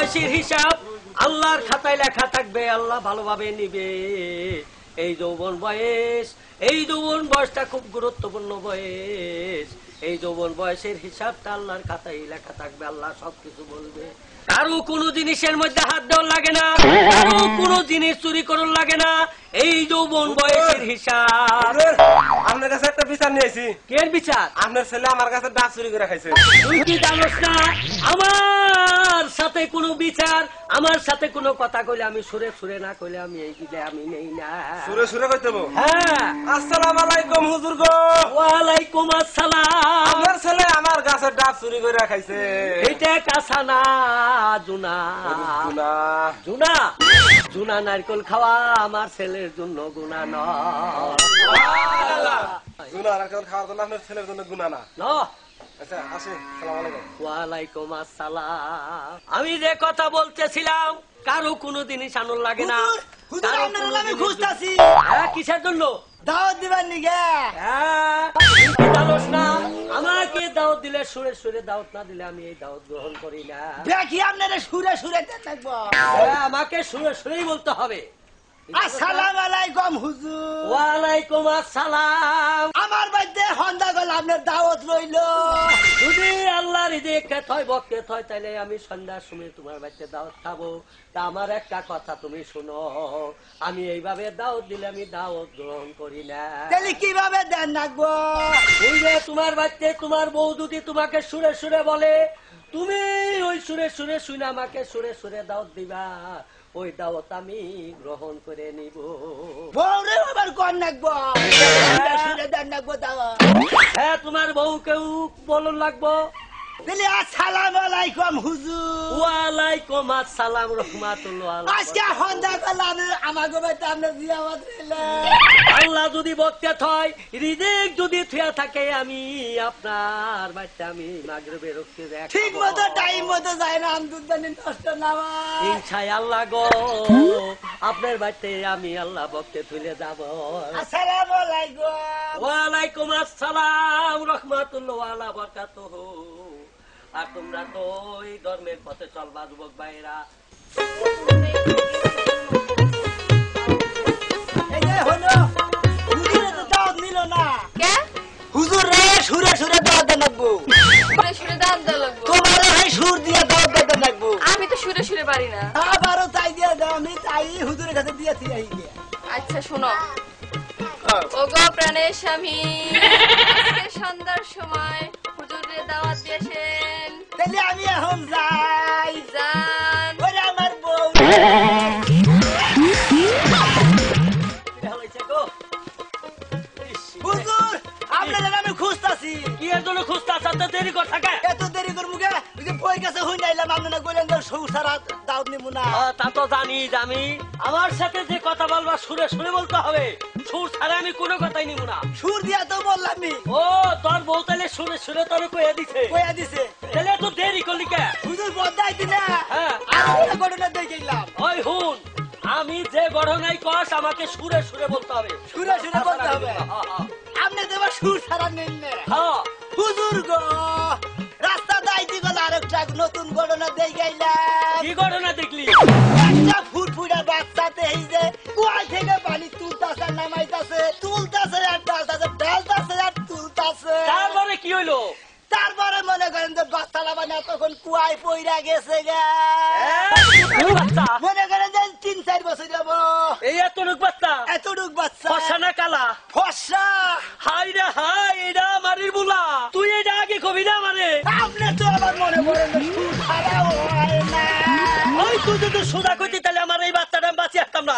বয়সের হিসাব আল্লাহর খাতায় লেখা থাকবে, আল্লাহ ভালোভাবে নিবে। এই যৌবন বয়সটা খুব গুরুত্বপূর্ণ বয়স। এই যৌবন বয়সের হিসাবটা আল্লাহর খাতায় লেখা থাকবে, আল্লাহ সবকিছু বলবে। কারো কোনো জিনিসের মধ্যে হাত দেওয়ার লাগে না, কারো কোনো জিনিস চুরি করার লাগে না। এই যৌবন বয়সের হিসাব। আপনার কাছে একটা বিচার নিয়েছি। কে বিচার? আপনার ছেলে আমার কাছে ডাব চুরি করে খাইছে। তুই কি জানোস না আমার সাথে কোনো বিচার, আমার সাথে কোনো কথা কইলে আমি সুরে সুরে না কইলে আমি এই দিলে আমি নেই না। সুরে সুরে কইতে বল? হ্যাঁ। আসসালামু আলাইকুম হুজুর গো। ওয়ালাইকুম আসসালাম। আপনার ছেলে আমার গাছের ডাব চুরি করে খাইছে। এটা কাঁচা না জুনা। জুনা জুনা জুনা নারকেল খাওয়া আমার ছেলের জন্য গুনাহ নয়। জুনা নারকেল খাওয়ার জন্য আপনার ছেলের জন্য গুনাহ না। আচ্ছা আসি। আসসালামু আলাইকুম। ওয়ালাইকুম আসসালাম। আমি যে কথা বলতেছিলাম, কারো কোনো জিনিস আনন্দ লাগে না। কিসের জন্য? দাওয়াত দিবার নিগে। জানোস না আমাকে দাওয়াত দিলে সুরে সুরে দাওয়াত না দিলে আমি এই দাওয়াত গ্রহণ করি না। দেখি আপনারা সুরে সুরে থাকবো। আমাকে সুরে সুরেই বলতে হবে। আসসালামু আলাইকুম হুজুর। ওয়ালাইকুম আসসালাম। আমার বাড়িতে সন্ধ্যা গেল আপনার দাওয়াত রইল। যদি আল্লাহ রিজিক হয় বরকত হয় তাহলে আমি সন্ধ্যার সময় তোমার বাড়িতে দাওয়াত খাবো। তা আমার একটা কথা তুমি শোনো, আমি এইভাবে দাওয়াত দিলে আমি দাওয়াত গ্রহণ করি না। তাহলে কিভাবে দেন রাখবো? ওই যে তোমার বাড়িতে তোমার বউ যদি তোমাকে সুরে সুরে বলে, তুমি ওই সুরে সুরে শুনে আমাকে সুরে সুরে দাওয়াত দিবা, ওই দাওয়াত আমি গ্রহণ করে নিব। বউরে আবার কোন রাখবো? সুরে দেন রাখবো দাওয়াত। হ্যাঁ তোমার বউকেও বলুন লাগবো। আসসালামু আলাইকুম হুজুর। ওয়ালাইকুম আসসালাম রাহমাতুল্লাহ। আজকে সন্ধ্যা গেল আমাকে বাড়িতে আপনার জিয়ারত রইল। আল্লাহ যদি বরকত হয়, রিজিক যদি থিয়া থাকে, আমি আপনার বাড়িতে আমি মাগরিবের রক্তে দেখাবো। ঠিক মতো টাইম মতো যায় না, আমদুদানি নষ্ট না হয়। ইনশাআল্লাহ গো, আপনার বাড়িতে আমি আল্লাহ বরকত তুলে যাব। আসসালামু আলাইকুম। ওয়ালাইকুম আসসালাম রাহমাতুল্লাহ ওয়া বারাকাতুহু। আর তোমরা তো এই ধর্মের পথে চলবা যুবক ভাইরা। এই যে হলো হুজুরে তো দাওয়াত নিল না। কে? হুজুর রে সুরে সুরে দাওয়াত দেন লাগবো। সুরে সুরে দাওয়াত দেওয়া লাগবো? তোমার এই সুর দিয়ে দাওয়াত দেন লাগবো। আমি তো সুরে সুরে পারি না। আবারও তাই দিয়ে দাও, আমি তাই হুজুরের কাছে দিয়েছি। আচ্ছা শোনো, ওগো প্রাণের স্বামী, আজকে সন্ধ্যার সময় হুজুরে দাওয়াত দিয়েছেন। তাহলে আমি এখন যাই। যান। ওরে আমার বউ। হুজুর আপনাদের আমি খুঁজতাছি। কি এর জন্য খুঁজতাছ? এত দেরি কর থাকে? এত দেরি করবো কে? ওই যে বই কাছে হই নাইলাম, আপনারা কইলেন যে সৌসারা দাওয়াত নিব না। তা তো জানি আমি। আমার সাথে যে কথা বলবা সুরে সুরে বলতে হবে, সুর ছাড়া আমি কোনো কথাই নিব না। সুর দিয়া তো বললামই। ও তোর বউ তাহলে সুরে সুরে তোর কইয়া দিছে? কইয়া দিছে। তাহলে তো দেরি করলি কে? হুজুর বদাই দিনা। হ্যাঁ। আর একটা ঘটনা দেখিলাম। ওই হুন, আমি যে গড়নাই কস আমাকে সুরে সুরে বলতে হবে। সুরে সুরে বলতে হবে। আপনি তো এবার সুর ছাড়া নেন না। হ্যাঁ। হুজুর গো, রাস্তা দাইতে গেল আরেকটা নতুন ঘটনা দেখাইলাম। কি ঘটনা দেখলি? একটা ফুটফুটে বাচ্চাতে এই যে কুয়ায় থেকে পানি তুলতাছে নামাইতাছে, তুলতাছে আর ঢালতাছে, ঢালতাছে আর তুলতাছে। তারপরে কি হইলো? তারপরে মনে করেন যে বাচ্চালা মানে তখন কুয়ায় পইরা গেছে গা। বাচ্চা মনে করেন যে 3-4 বছর যাব। এই এতটুক বাচ্চা? এতটুক বাচ্চা। ফসা না কালা? ফসা। হাই রে হাই, এটা আমারই বুলা। তুই এটা আগে কবি না মানে? আপনি তো আবার মনে করেন যে সুর ছাড়া হয় না। ওই তুই যদি সোজা কইতি তাহলে আমার এই বাচ্চাটা আমি বাঁচিয়ে আসতাম না।